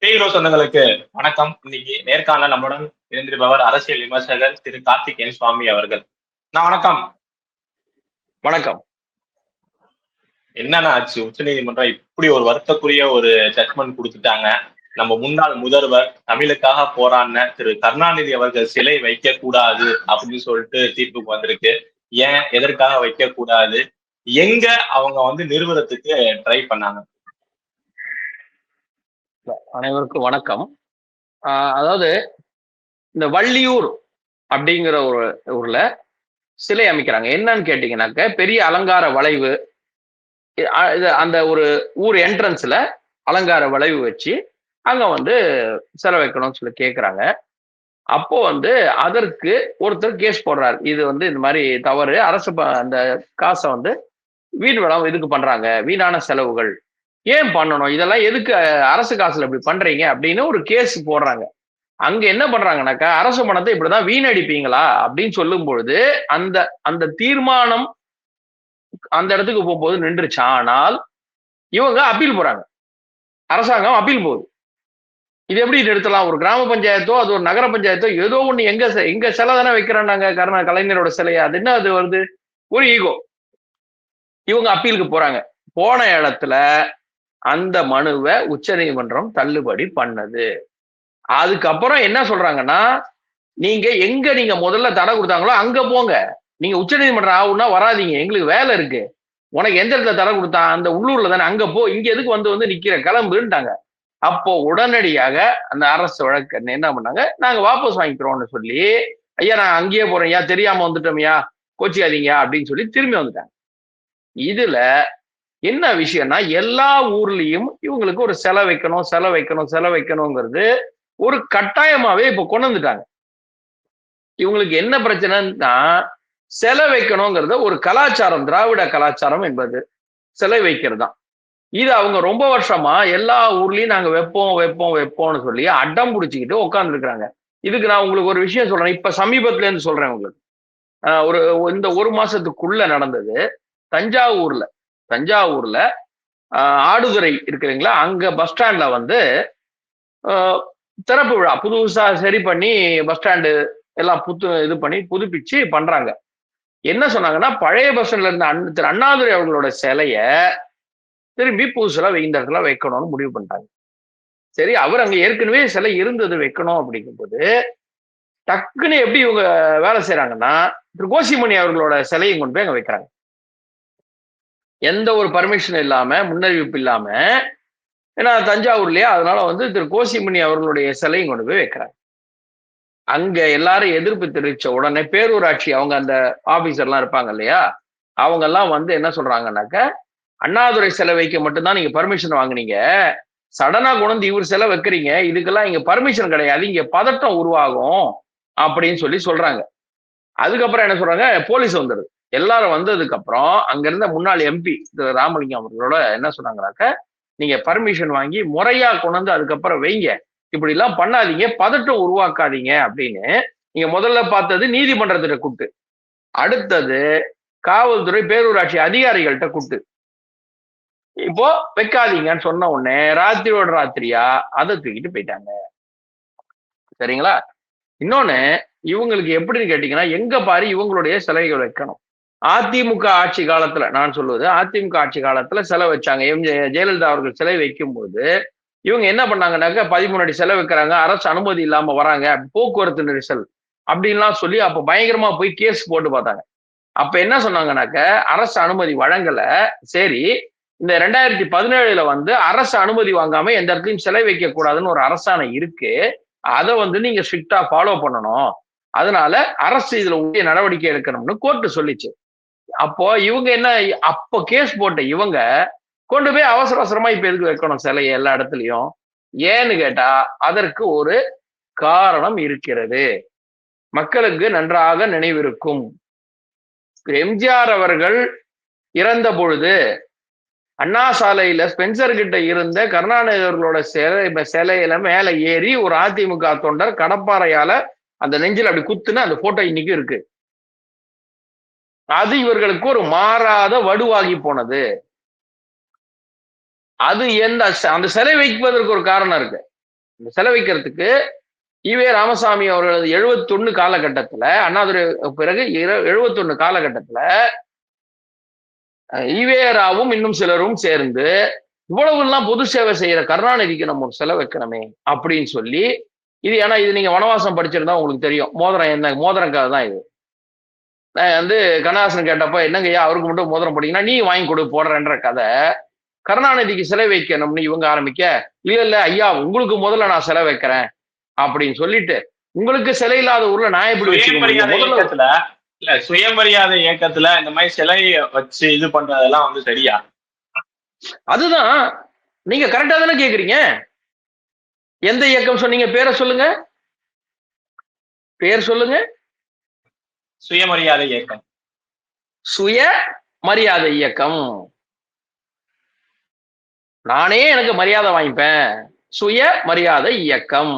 Hero சொந்தங்களுக்கு வணக்கம். இன்னைக்கு நேர்காணல் நம்முடன் இருந்திருப்பவர் அரசியல் விமர்சகர் திரு கார்த்திகேயன் சுவாமி அவர்கள். வணக்கம். வணக்கம். என்னன்னா ஆச்சு? உச்ச நீதிமன்றம் இப்படி ஒரு வருத்தக்குரிய ஒரு ஜட்மெண்ட் கொடுத்துட்டாங்க. நம்ம முன்னாள் முதல்வர் தமிழுக்காக போராடின திரு கருணாநிதி அவர்கள் சிலை வைக்க கூடாது அப்படின்னு சொல்லிட்டு தீர்ப்புக்கு வந்திருக்கு. ஏன், எதற்காக வைக்க கூடாது, எங்க அவங்க நிறுவனத்துக்கு ட்ரை பண்ணாங்க? அனைவருக்கும் வணக்கம். அதாவது இந்த வள்ளியூர் அப்படிங்கிற ஒரு ஊர்ல சிலை அமைக்கிறாங்க. என்னன்னு கேட்டீங்கன்னாக்க, பெரிய அலங்கார வளைவு, அந்த ஒரு ஊர் என்ட்ரன்ஸ்ல அலங்கார வளைவு வச்சு அங்க சிலை வைக்கணும்னு சொல்லி கேட்குறாங்க. அப்போ அதற்கு ஒருத்தர் கேஸ் போடுறாரு. இது இந்த மாதிரி தவறு, அரசு அந்த காசை வீண் வளம் இதுக்கு பண்றாங்க, வீணான செலவுகள் ஏன் பண்ணணும், இதெல்லாம் எதுக்கு அரசு காசுல இப்படி பண்றீங்க அப்படின்னு ஒரு கேஸ் போடுறாங்க. அங்க என்ன பண்றாங்கன்னாக்கா, அரசு பணத்தை இப்படிதான் வீணடிப்பீங்களா அப்படின்னு சொல்லும் பொழுது அந்த அந்த தீர்மானம் அந்த இடத்துக்கு போகும்போது நின்றுச்சு. ஆனால் இவங்க அப்பீல் போறாங்க, அரசாங்கம் அப்பீல் போகுது. இது எப்படி நிறுத்தலாம்? ஒரு கிராம பஞ்சாயத்தோ அது ஒரு நகர பஞ்சாயத்தோ ஏதோ ஒண்ணு எங்க சிலை தானே வைக்கிறோம் நாங்க, கலைஞரோட சிலையா, அது என்ன அது வருது? ஒரு ஈகோ. இவங்க அப்பீலுக்கு போறாங்க. போன இடத்துல அந்த மனுவை உச்ச நீதிமன்றம் தள்ளுபடி பண்ணது. அதுக்கப்புறம் என்ன சொல்றாங்கன்னா, நீங்க முதல்ல தடை கொடுத்தாங்களோ அங்க போங்க, நீங்க உச்ச நீதிமன்றம் ஆகும்னா வராதீங்க, எங்களுக்கு வேலை இருக்கு. உனக்கு எந்த இடத்துல தடை கொடுத்தான், அந்த உள்ளூர்ல தானே, அங்க போ, இங்க எதுக்கு வந்து நிக்கிற, கிளம்புன்ட்டாங்க. அப்போ உடனடியாக அந்த அரசு வழக்கு என்ன பண்ணாங்க, நாங்க வாபஸ் வாங்கிக்கிறோம்னு சொல்லி, ஐயா நான் அங்கேயே போறேன், யா தெரியாம வந்துட்டோம்யா, கோச்சிக்காதீங்க அப்படின்னு சொல்லி திரும்பி வந்துட்டாங்க. இதுல என்ன விஷயம்னா, எல்லா ஊர்லயும் இவங்களுக்கு ஒரு செலை வைக்கணுங்கிறது ஒரு கட்டாயமாவே இப்ப கொண்டு வந்துட்டாங்க. இவங்களுக்கு என்ன பிரச்சனைன்னா, சிலை வைக்கணுங்கிறத ஒரு கலாச்சாரம், திராவிட கலாச்சாரம் என்பது சிலை வைக்கிறது தான். இது அவங்க ரொம்ப வருஷமா எல்லா ஊர்லயும் நாங்க வைப்போம்னு சொல்லி அடம் பிடிச்சிக்கிட்டு உட்கார்ந்து இருக்கிறாங்க. இதுக்கு நான் உங்களுக்கு ஒரு விஷயம் சொல்றேன். இப்ப சமீபத்துல இருந்து சொல்றேன் உங்களுக்கு. ஒரு இந்த ஒரு மாசத்துக்குள்ள நடந்தது. தஞ்சாவூர்ல ஆடுதுறை இருக்குதுங்களா, அங்க பஸ் ஸ்டாண்ட்ல திறப்பு விழா புதுசா சரி பண்ணி பஸ் ஸ்டாண்டு எல்லாம் இது பண்ணி புதுப்பிச்சு பண்றாங்க. என்ன சொன்னாங்கன்னா, பழைய பஸ் ஸ்டாண்ட்ல இருந்த திரு அண்ணாதுரை அவர்களோட சிலைய திரும்பி புதுசுல இந்த இடத்துல வைக்கணும்னு முடிவு பண்ணிட்டாங்க. சரி, அவர் அங்க ஏற்கனவே சிலை இருந்தது வைக்கணும் அப்படிங்கும்போது, டக்குன்னு எப்படி இவங்க வேலை செய்யறாங்கன்னா, திரு கோசிமணி அவர்களோட சிலையும் கொண்டு போய் அங்க வைக்கிறாங்க. எந்த ஒரு பர்மிஷன் இல்லாம, முன்னறிவிப்பு இல்லாம. ஏன்னா தஞ்சாவூர்லயே, அதனால திரு கோசிமணி அவர்களுடைய சிலையும் கொண்டு போய் வைக்கிறாங்க. அங்க எல்லாரும் எதிர்ப்பு தெரிவிச்ச உடனே பேரூராட்சி அவங்க அந்த ஆபீசர்லாம் இருப்பாங்க இல்லையா, அவங்க எல்லாம் என்ன சொல்றாங்கன்னாக்க, அண்ணாதுரை சிலை வைக்க மட்டும்தான் நீங்க பர்மிஷன் வாங்குனீங்க, சடனா கொண்டு இவர் சிலை வைக்கிறீங்க, இதுக்கெல்லாம் இங்க பர்மிஷன் கிடையாது, இங்க பதட்டம் உருவாகும் அப்படின்னு சொல்றாங்க. அதுக்கப்புறம் என்ன சொல்றாங்க, போலீஸ் வந்துடுது. எல்லாரும் வந்ததுக்கு அப்புறம் அங்க இருந்த முன்னாள் எம்பி திரு ராமலிங்கம் அவர்களோட என்ன சொன்னாங்கன்னாக்க, நீங்க பர்மிஷன் வாங்கி முறையா கொண்டு அதுக்கப்புறம் வைங்க, இப்படி எல்லாம் பண்ணாதீங்க, பதட்டம் உருவாக்காதீங்க அப்படின்னு. நீங்க முதல்ல பார்த்தது நீதிமன்றத்திட்ட கூப்பிட்டு, அடுத்தது காவல்துறை பேரூராட்சி அதிகாரிகள்கிட்ட கூப்பிட்டு, இப்போ வைக்காதீங்கன்னு சொன்ன உடனே ராத்திரியோட ராத்திரியா அதை தூக்கிட்டு போயிட்டாங்க. சரிங்களா? இன்னொன்னு, இவங்களுக்கு எப்படின்னு கேட்டீங்கன்னா, எங்க பாரு இவங்களுடைய சிலைகள் வைக்கணும். அதிமுக ஆட்சி காலத்துல, நான் சொல்லுவது அதிமுக ஆட்சி காலத்துல சிலை வச்சாங்க. ஜெயலலிதா அவர்கள் சிலை வைக்கும்போது இவங்க என்ன பண்ணாங்கன்னாக்க, 13 அடி சிலை வைக்கிறாங்க, அரசு அனுமதி இல்லாம வராங்க, போக்குவரத்து நெரிசல் அப்படின்லாம் சொல்லி அப்ப பயங்கரமா போய் கேஸ் போட்டு பார்த்தாங்க. அப்ப என்ன சொன்னாங்கன்னாக்க, அரசு அனுமதி வழங்கல. சரி, இந்த 2017ல அரசு அனுமதி வாங்காம எந்த இடத்துலையும் சிலை வைக்க கூடாதுன்னு ஒரு அரசாணை இருக்கு, அதை நீங்க ஸ்ட்ரிக்டா ஃபாலோ பண்ணணும், அதனால அரசு இதுல உரிய நடவடிக்கை எடுக்கணும்னு கோர்ட்டு சொல்லிச்சு. அப்போ இவங்க என்ன, அப்போ கேஸ் போட்ட இவங்க கொண்டு போய் அவசர அவசரமா இப்ப எதுக்கு வைக்கணும் சிலையை எல்லா இடத்துலயும்? ஏன்னு கேட்டா, அதற்கு ஒரு காரணம் இருக்கிறது. மக்களுக்கு நன்றாக நினைவிருக்கும், எம்ஜிஆர் அவர்கள் இறந்த பொழுது அண்ணா சாலையில ஸ்பென்சர் கிட்ட இருந்த கருணாநிதி அவர்களோட சிலையில மேல ஏறி ஒரு அதிமுக தொண்டர் கடப்பாறையால அந்த நெஞ்சில் அப்படி குத்துன்னு அந்த போட்டோ இன்னைக்கும் இருக்கு. அது இவர்களுக்கு ஒரு மாறாத வடுவாகி போனது. அது அந்த சிலை வைப்பதற்கு ஒரு காரணம் இருக்கு. இந்த சிலை வைக்கிறதுக்கு ஈவே ராமசாமி அவர்களது 71 காலகட்டத்துல, அண்ணாதுரை பிறகு 71 காலகட்டத்துல ஈவே ராவும் இன்னும் சிலரும் சேர்ந்து இவ்வளவு எல்லாம் பொது சேவை செய்யற கருணாநிதிக்கு நம்ம ஒரு சிலை வைக்கணுமே அப்படின்னு சொல்லி, இது ஏன்னா இது நீங்க வனவாசம் படிச்சிருந்தா உங்களுக்கு தெரியும். மோதிரம் என்ன மோதிரம் கதை தான் இது. நான் வந்து கண்ணதாசன் கேட்டப்ப என்னங்கய்யா அவருக்கு மட்டும் மோதிரம் போட்டீங்கன்னா நீ வாங்கி கொடு போடுறேன்ற கதை. கருணாநிதிக்கு சிலை வைக்கணும்னு இவங்க ஆரம்பிக்க, இல்ல ஐயா உங்களுக்கு முதல்ல நான் சிலை வைக்கிறேன் அப்படின்னு சொல்லிட்டு, உங்களுக்கு சிலை இல்லாத ஊர்ல நான் எப்படி வச்சுக்க முடியும்? இயக்கத்துல இல்ல சுயமரியாதை இயக்கத்துல இந்த மாதிரி சிலை வச்சு இது பண்றதெல்லாம் வந்து சரியா? அதுதான் நீங்க கரெக்டா தானே கேக்குறீங்க. எந்த இயக்கம் சொன்னீங்க? பேரை சொல்லுங்க, பேர் சொல்லுங்க. சுயமரியாதை இயக்கம். சுய மரியாதை இயக்கம். நானே எனக்கு மரியாதை வாங்கிப்பேன். சுய மரியாதை இயக்கம்.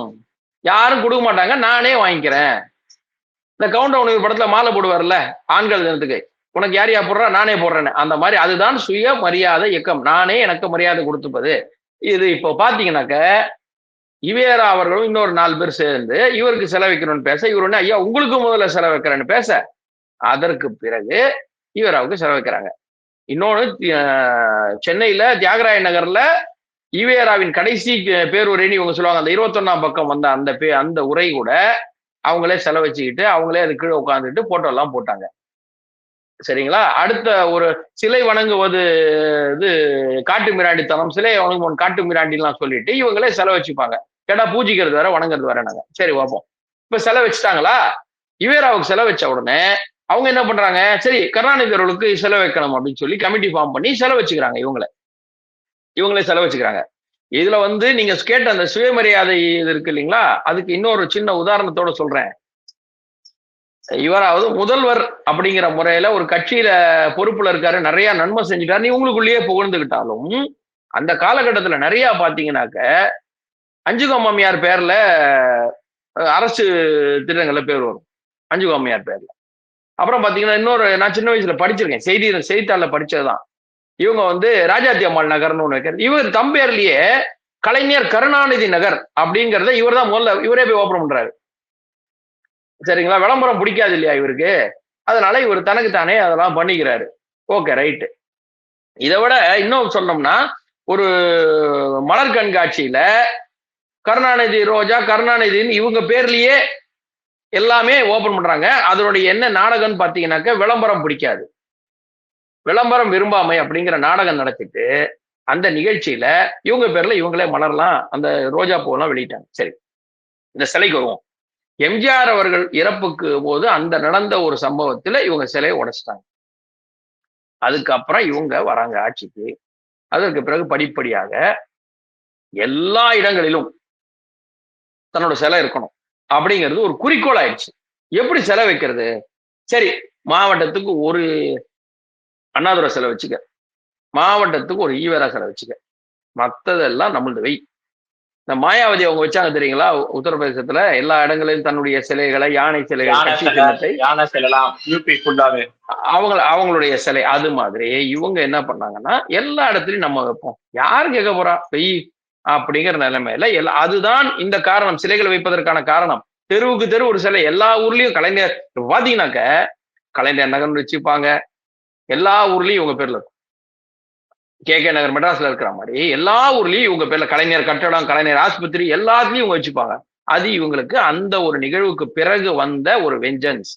யாரும் கொடுக்க மாட்டாங்க, நானே வாங்கிக்கிறேன். இந்த கவுண்டவுன் படத்துல மாலை போடுவார்ல ஆண்கள் தினத்துக்கு, உனக்கு யார் யார் போடுறா நானே போடுறேன்னு, அந்த மாதிரி அதுதான் சுய மரியாதை இயக்கம். நானே எனக்கு மரியாதை கொடுத்துப்பது. இது இப்போ பாத்தீங்கன்னாக்க ஈவேரா அவர்களும் இன்னொரு 4 பேர் சேர்ந்து இவருக்கு செலவைக்கணும்னு பேச, இவர் ஒண்ணு ஐயா உங்களுக்கு முதல்ல செலவைக்கிறேன்னு பேச, அதற்கு பிறகு ஈவேராவுக்கு செலவைக்கிறாங்க. இன்னொன்னு சென்னையில தியாகராய நகர்ல ஈவேராவின் கடைசி பேருரைன்னு இவங்க சொல்லுவாங்க. அந்த 21ஆம் பக்கம் வந்த அந்த உரை கூட அவங்களே செலவச்சுக்கிட்டு அவங்களே அது கீழே உட்காந்துட்டு போட்டோ எல்லாம் போட்டாங்க. சரிங்களா? அடுத்த ஒரு சிலை வணங்குவது இது காட்டு மிராண்டித்தனம், சிலை வணங்குவோம் காட்டு மிராண்டிலாம் சொல்லிட்டு இவங்களே செலவு வச்சுப்பாங்க. கேட்டா பூஜிக்கிறது வேற வணங்குறது வேற. நாங்க சரி பார்ப்போம். இப்ப செலவு வச்சுட்டாங்களா? ஈவேராவுக்கு செலவு வச்ச உடனே அவங்க என்ன பண்றாங்க, சரி கருணாநிதி அவர்களுக்கு செலவு வைக்கணும் அப்படின்னு சொல்லி கமிட்டி ஃபார்ம் பண்ணி செலவு வச்சுக்கிறாங்க. இவங்களே செலவு வச்சுக்கிறாங்க. இதுல வந்து நீங்க கேட்ட அந்த சுயமரியாதை இது இருக்கு இல்லைங்களா, அதுக்கு இன்னொரு சின்ன உதாரணத்தோட சொல்றேன். இவராவது முதல்வர் அப்படிங்கிற முறையில ஒரு கட்சியில பொறுப்புல இருக்காரு, நிறைய நன்மை செஞ்சுட்டாரு, நீ உங்களுக்குள்ளேயே புகழ்ந்துகிட்டாலும் அந்த காலகட்டத்துல நிறைய பாத்தீங்கன்னாக்க அஞ்சுகம்மையார் பேர்ல அரசு திட்டங்கள்ல பேர் வரும், அஞ்சுகம்மையார் பேர்ல. அப்புறம் பாத்தீங்கன்னா இன்னொரு நான் சின்ன வயசுல படிச்சிருக்கேன், செய்தித்தாள்ல படிச்சதுதான். இவங்க வந்து ராஜாத்தி அம்மாள் நகர்னு ஒண்ணு வைக்கிறது. இவர் தம்பேர்லயே கலைஞர் கருணாநிதி நகர் அப்படிங்கிறத இவர் தான் முதல்ல இவரே போய் ஓபன் பண்றாரு. சரிங்களா? விளம்பரம் பிடிக்காது இல்லையா இவருக்கு, அதனால இவர் தனக்கு தானே அதெல்லாம் பண்ணிக்கிறாரு. Okay right. இதை விட இன்னும் சொன்னோம்னா ஒரு மலர் கண்காட்சியில கருணாநிதி ரோஜா கருணாநிதின்னு இவங்க பேர்லயே எல்லாமே ஓபன் பண்றாங்க. அதனுடைய என்ன நாடகம்னு பாத்தீங்கன்னாக்க விளம்பரம் பிடிக்காது, விளம்பரம் விரும்பாமை அப்படிங்கிற நாடகம் நடத்திட்டு அந்த நிகழ்ச்சியில இவங்க பேர்ல இவங்களே மலர்லாம் அந்த ரோஜா பூவெல்லாம் வெளியிட்டாங்க. சரி, இந்த சிலைக்கு வருவோம். எம்ஜிஆர் அவர்கள் இறப்புக்கு போது அந்த நடந்த ஒரு சம்பவத்துல இவங்க சிலையை உடைச்சிட்டாங்க. அதுக்கப்புறம் இவங்க வராங்க ஆட்சிக்கு. அதற்கு பிறகு படிப்படியாக எல்லா இடங்களிலும் தன்னோட சிலை இருக்கணும் அப்படிங்கிறது ஒரு குறிக்கோள் ஆயிடுச்சு. எப்படி சிலை வைக்கிறது? சரி, மாவட்டத்துக்கு ஒரு அண்ணாதுரை சிலை வச்சுக்க, மாவட்டத்துக்கு ஒரு ஈவேரா சிலை வச்சுக்க, மற்றதெல்லாம் நம்மளது வை. இந்த மாயாவதி அவங்க வச்சாங்க தெரியுங்களா, உத்தரப்பிரதேசத்துல எல்லா இடங்களிலும் தன்னுடைய சிலைகளை, யானை சிலைகள், அவங்களுடைய சிலை. அது மாதிரி இவங்க என்ன பண்ணாங்கன்னா எல்லா இடத்துலயும் நம்ம வைப்போம், யாரு கேட்க போறா வெய் அப்படிங்கிற நிலைமையில அதுதான் இந்த காரணம், சிலைகள் வைப்பதற்கான காரணம். தெருவுக்கு தெரு ஒரு சிலை, எல்லா ஊர்லயும் கலைஞர் பாத்தீங்கன்னாக்க கலைஞர் நகர்னு வச்சுப்பாங்க, எல்லா ஊர்லயும் இவங்க பேர்ல இருக்கும். கே நகர் மெட்ராஸ்ல இருக்கிற மாதிரி எல்லா ஊர்லயும் இவங்க பேர்ல கலைஞர் கட்டடம், கலைஞர் ஆஸ்பத்திரி எல்லாத்துலயும் இவங்க வச்சுப்பாங்க. அது இவங்களுக்கு அந்த ஒரு நிகழ்வுக்கு பிறகு வந்த ஒரு வெஞ்சன்ஸ்.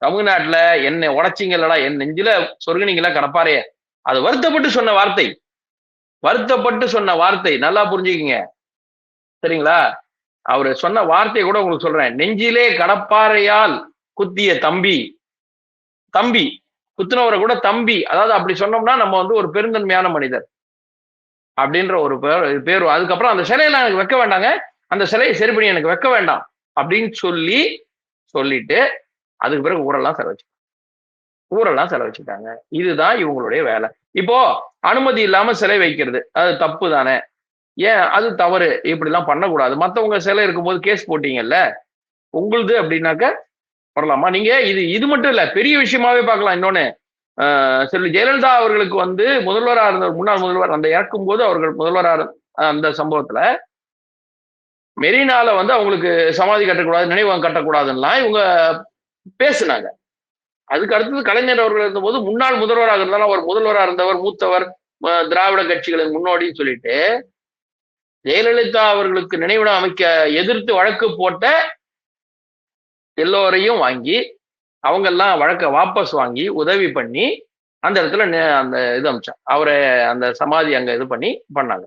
தமிழ்நாட்டுல என்ன உடைச்சிங்களா, என் நெஞ்சில சொர்க்கணிங்களா கடப்பாரைய, அது வருத்தப்பட்டு சொன்ன வார்த்தை, வருத்தப்பட்டு சொன்ன வார்த்தை, நல்லா புரிஞ்சுக்கிங்க. சரிங்களா? அவரு சொன்ன வார்த்தையை கூட உங்களுக்கு சொல்றேன். நெஞ்சிலே கடப்பாறையால் குத்திய தம்பி, தம்பி குத்துனவரை கூட தம்பி, அதாவது அப்படி சொன்னோம்னா நம்ம வந்து ஒரு பெருந்தன்மையான மனிதர் அப்படின்ற ஒரு பேர். அதுக்கப்புறம் அந்த சிலையெல்லாம் எனக்கு வைக்க வேண்டாங்க, அந்த சிலையை சரி பண்ணி எனக்கு வைக்க வேண்டாம் அப்படின்னு சொல்லிட்டு அதுக்கு பிறகு ஊரெல்லாம் செலவச்சுட்டாங்க. இதுதான் இவங்களுடைய வேலை. இப்போ அனுமதி இல்லாம சிலை வைக்கிறது அது தப்பு தானே? ஏன் அது தவறு? இப்படி எல்லாம் பண்ணக்கூடாது. மத்தவங்க சிலை இருக்கும்போது கேஸ் போட்டீங்கல்ல, உங்களுது அப்படின்னாக்க வரலாமா? நீங்க இது மட்டும் இல்ல, பெரிய விஷயமாவே பார்க்கலாம். இன்னொன்னு, செல்வி ஜெயலலிதா அவர்களுக்கு வந்து முதல்வராக இருந்த முன்னாள் முதல்வர் அந்த இறக்கும் போது அவர்கள் முதல்வராக அந்த சம்பவத்துல மெரினால வந்து அவங்களுக்கு சமாதி கட்டக்கூடாது, நினைவகம் கட்டக்கூடாதுன்னா இவங்க பேசுனாங்க. அதுக்கு அடுத்தது கலைஞர் அவர்கள் இருந்தபோது முன்னாள் முதல்வராக இருந்தாலும் அவர் முதல்வராக இருந்தவர், மூத்தவர், திராவிட கட்சிகளின் முன்னோடின்னு சொல்லிட்டு ஜெயலலிதா அவர்களுக்கு நினைவிடம் அமைக்க எதிர்த்து வழக்கு போட்ட எல்லோரையும் வாங்கி அவங்க எல்லாம் வழக்க வாபஸ் வாங்கி உதவி பண்ணி அந்த இடத்துல அந்த இது அமைச்சான் அவரை, அந்த சமாதி அங்க இது பண்ணாங்க.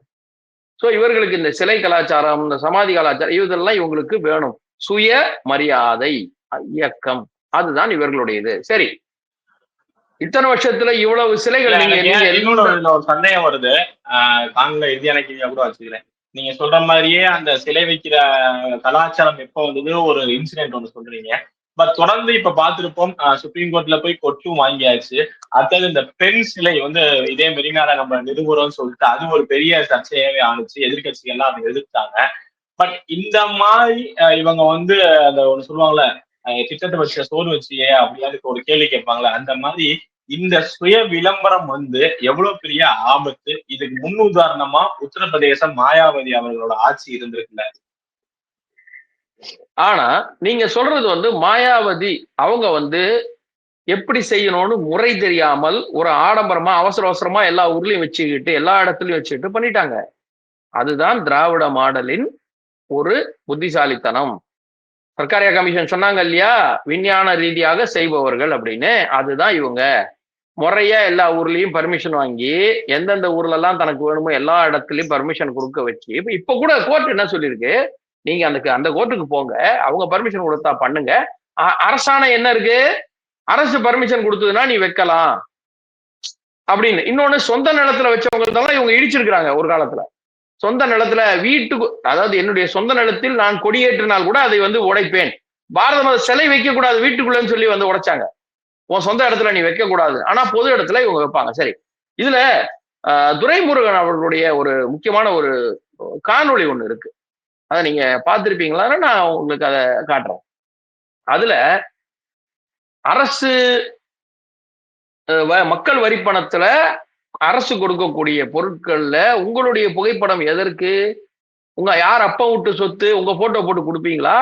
ஸோ இவர்களுக்கு இந்த சிலை கலாச்சாரம், இந்த சமாதி கலாச்சாரம் இதெல்லாம் இவங்களுக்கு வேணும். சுய மரியாதை இயக்கம், அதுதான் இவர்களுடையது. சரி, இத்தனை வருஷத்துல இவ்வளவு சிலைகள் இன்னொரு ஒரு சந்தேகம் வருது, தாங்கள இறுதி அணைக்கையா கூட வச்சுக்கிறேன். நீங்க சொல்ற மாதிரியே அந்த சிலை வைக்கிற கலாச்சாரம் எப்ப வந்தது, ஒரு இன்சிடென்ட் ஒன்று சொல்றீங்க. பட் தொடர்ந்து இப்ப பார்த்திருப்போம், சுப்ரீம் கோர்ட்ல போய் கொட்டும் வாங்கியாச்சு. அடுத்தது இந்த பெண் சிலை வந்து இதே மெரினால நம்ம நிறுவுறோம்னு சொல்லிட்டு அது ஒரு பெரிய சர்ச்சையாவே ஆணுச்சு. எதிர்கட்சிகள் எல்லாம் அதை எதிர்த்தாங்க. பட் இந்த மாதிரி இவங்க வந்து அந்த ஒண்ணு சொல்லுவாங்கல்ல, திட்டத்தை வச்ச சோறு வச்சியே அப்படியாவது ஒரு கேள்வி கேட்பாங்களே, அந்த மாதிரி இந்த சுய விளம்பரம் வந்து எவ்வளவு பெரிய ஆபத்து. இதுக்கு முன் உதாரணமா உத்தரப்பிரதேசம் மாயாவதி அவர்களோட ஆட்சி இருந்திருக்குல்ல. ஆனா நீங்க சொல்றது வந்து மாயாவதி அவங்க வந்து எப்படி செய்யணும்னு முறை தெரியாமல் ஒரு ஆடம்பரமா அவசர அவசரமா எல்லா ஊர்லயும் வச்சுக்கிட்டு எல்லா இடத்துலயும் வச்சுக்கிட்டு பண்ணிட்டாங்க. அதுதான் திராவிட மாடலின் ஒரு புத்திசாலித்தனம். சர்க்காரியா கமிஷன் சொன்னாங்க இல்லையா, விஞ்ஞான ரீதியாக செய்பவர்கள் அப்படின்னு. அதுதான் இவங்க முறையா எல்லா ஊர்லயும் பர்மிஷன் வாங்கி எந்தெந்த ஊர்ல எல்லாம் தனக்கு வேணுமோ எல்லா இடத்துலயும் பர்மிஷன் கொடுக்க வச்சு, இப்ப கூட கோர்ட் என்ன சொல்லியிருக்கு, நீங்க அந்த கோர்ட்டுக்கு போங்க, அவங்க பர்மிஷன் கொடுத்தா பண்ணுங்க. அரசாணை என்ன இருக்கு, அரசு பர்மிஷன் கொடுத்ததுன்னா நீ வைக்கலாம் அப்படின்னு. இன்னொன்னு, சொந்த நிலத்துல வச்சவங்களுக்கெல்லாம் இவங்க இடிச்சிருக்கிறாங்க ஒரு காலத்துல. சொந்த நிலத்துல வீட்டுக்கு, அதாவது என்னுடைய சொந்த நிலத்தில் நான் கொடியேற்றினால் கூட அதை வந்து உடைப்பேன், பாரத மாத சிலை வைக்க கூடாது வீட்டுக்குள்ளன்னு சொல்லி வந்து உடைச்சாங்க. உன் சொந்த இடத்துல நீ வைக்க கூடாது, ஆனா பொது இடத்துல இவங்க வைப்பாங்க. சரி, இதுல துரைமுருகன் அவர்களுடைய ஒரு முக்கியமான ஒரு காணொளி ஒண்ணு இருக்கு, அதை நீங்க பார்த்திருப்பீங்களா, நான் உங்களுக்கு அதை காட்டுறேன். அதுல அரசு மக்கள் வரி பணத்துல அரசு கொடுக்கக்கூடிய பொருட்கள்ல உங்களுடைய புகைப்படம் எதற்கு? உங்க யார் அப்பா விட்டு சொத்து உங்க போட்டோ போட்டு கொடுப்பீங்களா?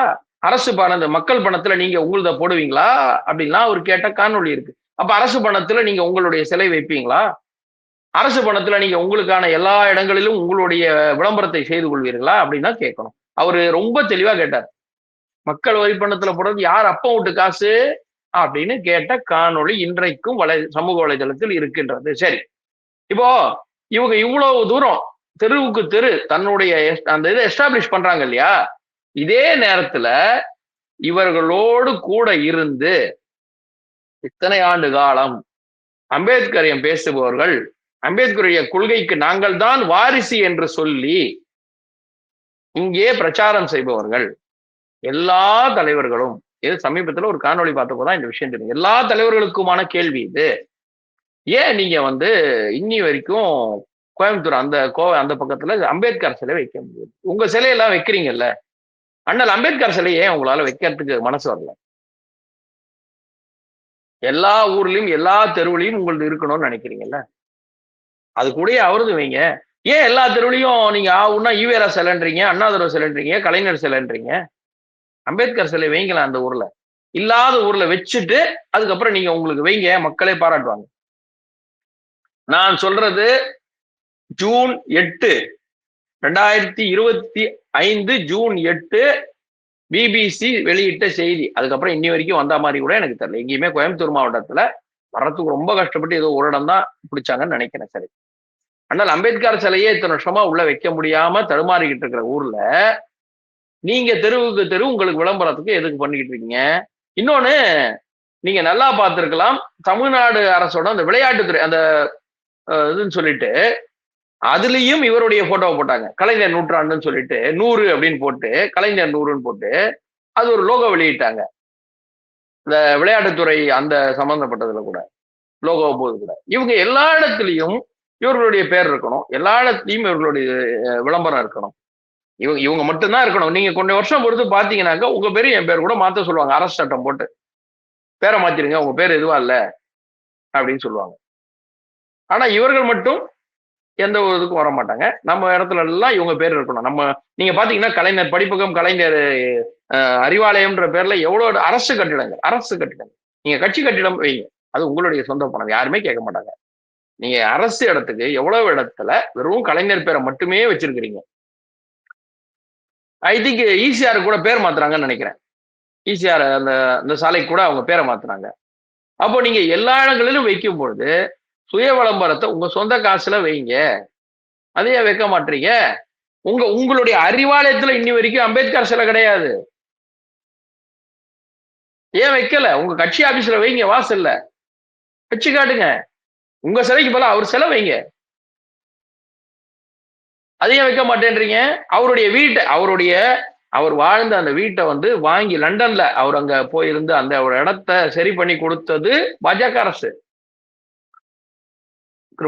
அரசு பணம் மக்கள் பணத்துல நீங்க உங்களத போடுவீங்களா அப்படின்லாம் அவர் கேட்ட காணொளி இருக்கு. அப்ப அரசு பணத்துல நீங்க உங்களுடைய சிலை வைப்பீங்களா? அரசு பணத்துல நீங்க உங்களுக்கான எல்லா இடங்களிலும் உங்களுடைய விளம்பரத்தை செய்து கொள்வீர்களா அப்படின்னா கேட்கணும். அவரு ரொம்ப தெளிவா கேட்டார். மக்கள் வரி பணத்துல போடுறது யார் அப்பா விட்டு காசு அப்படின்னு கேட்ட காணொளி இன்றைக்கும் சமூக வலைதளத்தில் இருக்கின்றது. சரி, இப்போ இவங்க இவ்வளவு தூரம் தெருவுக்கு தெரு தன்னுடைய அந்த இதை எஸ்டாப்ளிஷ் பண்றாங்க இல்லையா, இதே நேரத்துல இவர்களோடு கூட இருந்து இத்தனை ஆண்டு காலம் அம்பேத்கரையும் பேசுபவர்கள், அம்பேத்கருடைய கொள்கைக்கு நாங்கள் தான் வாரிசு என்று சொல்லி இங்கே பிரச்சாரம் செய்பவர்கள் எல்லா தலைவர்களும், இது சமீபத்தில் ஒரு காணொளி பார்த்தப்போதான் இந்த விஷயம் தெரியும். எல்லா தலைவர்களுக்குமான கேள்வி இது. ஏன் நீங்க வந்து இன்னி வரைக்கும் கோயம்புத்தூர் அந்த பக்கத்துல அம்பேத்கர் சிலை வைக்க முடியாது? உங்க சிலையெல்லாம் வைக்கிறீங்கல்ல, அண்ணல் அம்பேத்கர் சிலை ஏன் உங்களால வைக்கிறதுக்கு மனசு வரல? எல்லா ஊர்லயும் எல்லா தெருவுலையும் உங்களுக்கு இருக்கணும்னு நினைக்கிறீங்கல்ல, அது கூட அவரது வைங்க. ஏன் எல்லா தெருவுலையும் நீங்க ஆகுன்னா ஈவேரா சிலைன்றீங்க, அண்ணாதுரை சிலைன்றீங்க, கலைஞர் சிலைன்றீங்க? அம்பேத்கர் சிலை வைங்களா அந்த ஊர்ல, இல்லாத ஊர்ல வச்சுட்டு அதுக்கப்புறம் நீங்க உங்களுக்கு வைங்க, மக்களே பாராட்டுவாங்க. நான் சொல்றது ஜூன் 8 2025 ஜூன் 8 பிபிசி வெளியிட்ட செய்தி. அதுக்கப்புறம் இன்னி வரைக்கும் வந்த மாதிரி கூட எனக்கு தெரியல. எங்கேயுமே கோயம்புத்தூர் மாவட்டத்துல வர்றதுக்கு ரொம்ப கஷ்டப்பட்டு ஏதோ ஒரு இடம் தான் பிடிச்சாங்கன்னு நினைக்கிறேன். சரி, ஆனால் அம்பேத்கர் சிலையே இத்தனை வருஷமா உள்ள வைக்க முடியாம தடுமாறிக்கிட்டு இருக்கிற ஊர்ல நீங்க தெருவுக்கு தெரு உங்களுக்கு விளம்பரத்துக்கு எதுக்கு பண்ணிக்கிட்டு இருக்கீங்க? இன்னொன்னு, நீங்க நல்லா பார்த்திருக்கலாம், தமிழ்நாடு அரசோட அந்த விளையாட்டுத்துறை அந்த இதுன்னு சொல்லிட்டு அதுலயும் இவருடைய போட்டோவை போட்டாங்க. கலைஞர் நூற்றாண்டுன்னு சொல்லிட்டு 100 அப்படின்னு போட்டு, கலைஞர் 100ன்னு போட்டு அது ஒரு லோகோ வெளியிட்டாங்க. இந்த விளையாட்டுத்துறை அந்த சம்பந்தப்பட்டதுல கூட லோகோ போது கூட இவங்க எல்லா இடத்துலையும் இவர்களுடைய பேர் இருக்கணும், எல்லா இடத்துலையும் இவர்களுடைய விளம்பரம் இருக்கணும். இவங்க மட்டும்தான் இருக்கணும். நீங்க கொஞ்சம் வருஷம் பொறுத்து பாத்தீங்கன்னாக்க உங்க பேரு என் பேர் கூட மாத்த சொல்லுவாங்க, அரசு சட்டம் போட்டு பேரை மாத்திருங்க, உங்க பேர் எதுவா இல்ல அப்படின்னு சொல்லுவாங்க. ஆனா இவர்கள் மட்டும் எந்த ஒரு இதுக்கும் வர மாட்டாங்க. நம்ம இடத்துல எல்லாம் இவங்க பேர் இருக்கணும். நீங்க பாத்தீங்கன்னா கலைஞர் படிப்பகம், கலைஞர் அறிவாலயம்ன்ற பேர்ல எவ்வளவு அரசு கட்டிடங்கள். நீங்க கட்சி கட்டிடம் வைங்க, அது உங்களுடைய சொந்த பணம், யாருமே கேட்க மாட்டாங்க. நீங்க அரசு இடத்துக்கு எவ்வளவு இடத்துல வெறும் கலைஞர் பேரை மட்டுமே வச்சிருக்கிறீங்க. ஐ திங்க் ஈசிஆர் கூட பேர் மாத்துறாங்கன்னு நினைக்கிறேன். ஈசிஆர் அந்த சாலைக்கு கூட அவங்க பேரை மாத்துறாங்க. அப்போ நீங்க எல்லா இடங்களிலும் வைக்கும் பொழுது சுய விளம்பரத்தை உங்க சொந்த காசுல வைங்க. அதையே வைக்க மாட்டீங்க. உங்களுடைய அறிவாலயத்துல இன்னி வரைக்கும் அம்பேத்கர் சிலை கிடையாது. ஏன் வைக்கல? உங்க கட்சி ஆபீஸ்ல வைங்க, வாசல்ல வச்சு காட்டுங்க. உங்க சிலைக்கு போல அவர் சிலை வைங்க. அதையும் வைக்க மாட்டேன்றீங்க. அவர் வாழ்ந்த அந்த வீட்டை வாங்கி லண்டன்ல அவர் அங்க போயிருந்து அந்த ஒரு இடத்தை சரி பண்ணி கொடுத்தது பாஜக அரசு.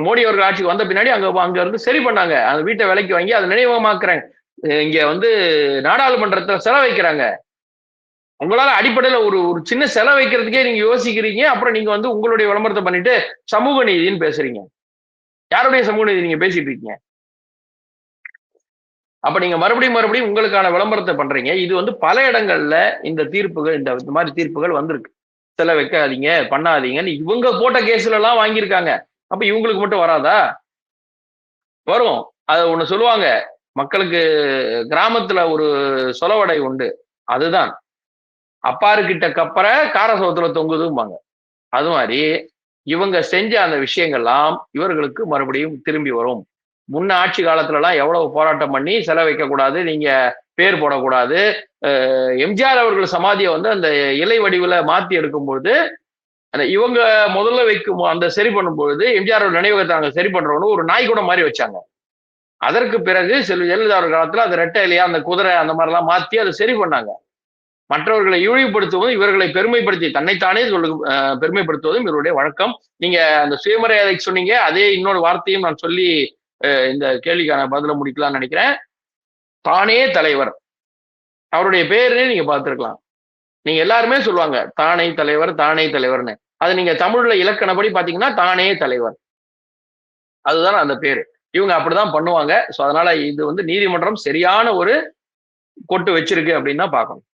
மோடி அவர்கள் ஆட்சிக்கு வந்த பின்னாடி அங்க இருந்து சரி பண்ணாங்க. அந்த வீட்டை விலைக்கு வாங்கி அதை நினைவகமாக்குறாங்க. இங்க நாடாளுமன்றத்துல செலவு வைக்கிறாங்க. உங்களால அடிப்படையில ஒரு ஒரு சின்ன செலவு வைக்கிறதுக்கே நீங்க யோசிக்கிறீங்க. அப்புறம் நீங்க உங்களுடைய விளம்பரத்தை பண்ணிட்டு சமூக நீதினு பேசுறீங்க. யாருடைய சமூக நீதி நீங்க பேசிட்டு இருக்கீங்க? அப்ப நீங்க மறுபடியும் உங்களுக்கான விளம்பரத்தை பண்றீங்க. இது பல இடங்கள்ல இந்த தீர்ப்புகள், இந்த மாதிரி தீர்ப்புகள் வந்திருக்கு. செலவு வைக்காதீங்க, பண்ணாதீங்கன்னு இவங்க போட்ட கேஸ்ல எல்லாம் வாங்கியிருக்காங்க. அப்ப இவங்களுக்கு மட்டும் வராதா? வரும். அது ஒண்ணு சொல்லுவாங்க, மக்களுக்கு கிராமத்துல ஒரு சொலவடை உண்டு. அதுதான் அப்பாரு கிட்ட கப்பற கார சோத்துல தொங்குதும்பாங்க. அது மாதிரி இவங்க செஞ்ச அந்த விஷயங்கள்லாம் இவர்களுக்கு மறுபடியும் திரும்பி வரும். முன்ன ஆட்சி காலத்துல எல்லாம் எவ்வளவு போராட்டம் பண்ணி செலவு வைக்க கூடாது, நீங்க பேர் போடக்கூடாது. எம்ஜிஆர் அவர்கள் சமாதியை அந்த இலை வடிவுல மாத்தி எடுக்கும்போது அந்த இவங்க முதல்ல வைக்கும் அந்த சரி பண்ணும்பொழுது எம்ஜிஆர் நினைவகத்தை அங்க சரி பண்றவனு ஒரு நாய் கூட மாதிரி வச்சாங்க. அதற்கு பிறகு ஜெயலலிதா காலத்துல அது ரெட்டை இல்லையா, அந்த குதிரை அந்த மாதிரி எல்லாம் மாத்தி அதை சரி பண்ணாங்க. மற்றவர்களை இழிவுபடுத்துவதும் இவர்களை பெருமைப்படுத்தி தன்னைத்தானே பெருமைப்படுத்துவதும் இவருடைய வழக்கம். நீங்க அந்த சுயமரியாதைக்கு சொன்னீங்க, அதே இன்னொரு வார்த்தையும் நான் சொல்லி இந்த கேள்விக்கான பதில முடிக்கலாம்னு நினைக்கிறேன். தானே தலைவர், அவருடைய பேரு நீங்க பார்த்திருக்கலாம். நீங்க எல்லாருமே சொல்லுவாங்க தானே தலைவர் தானே தலைவர்னு. அது நீங்க தமிழ்ல இலக்கணப்படி பாத்தீங்கன்னா தானே தலைவர், அதுதான் அந்த பேரு. இவங்க அப்படிதான் பண்ணுவாங்க. சோ அதனால இது நீதிமன்றம் சரியான ஒரு கொட்டு வச்சிருக்கு அப்படின்னு தான் பார்க்கணும்.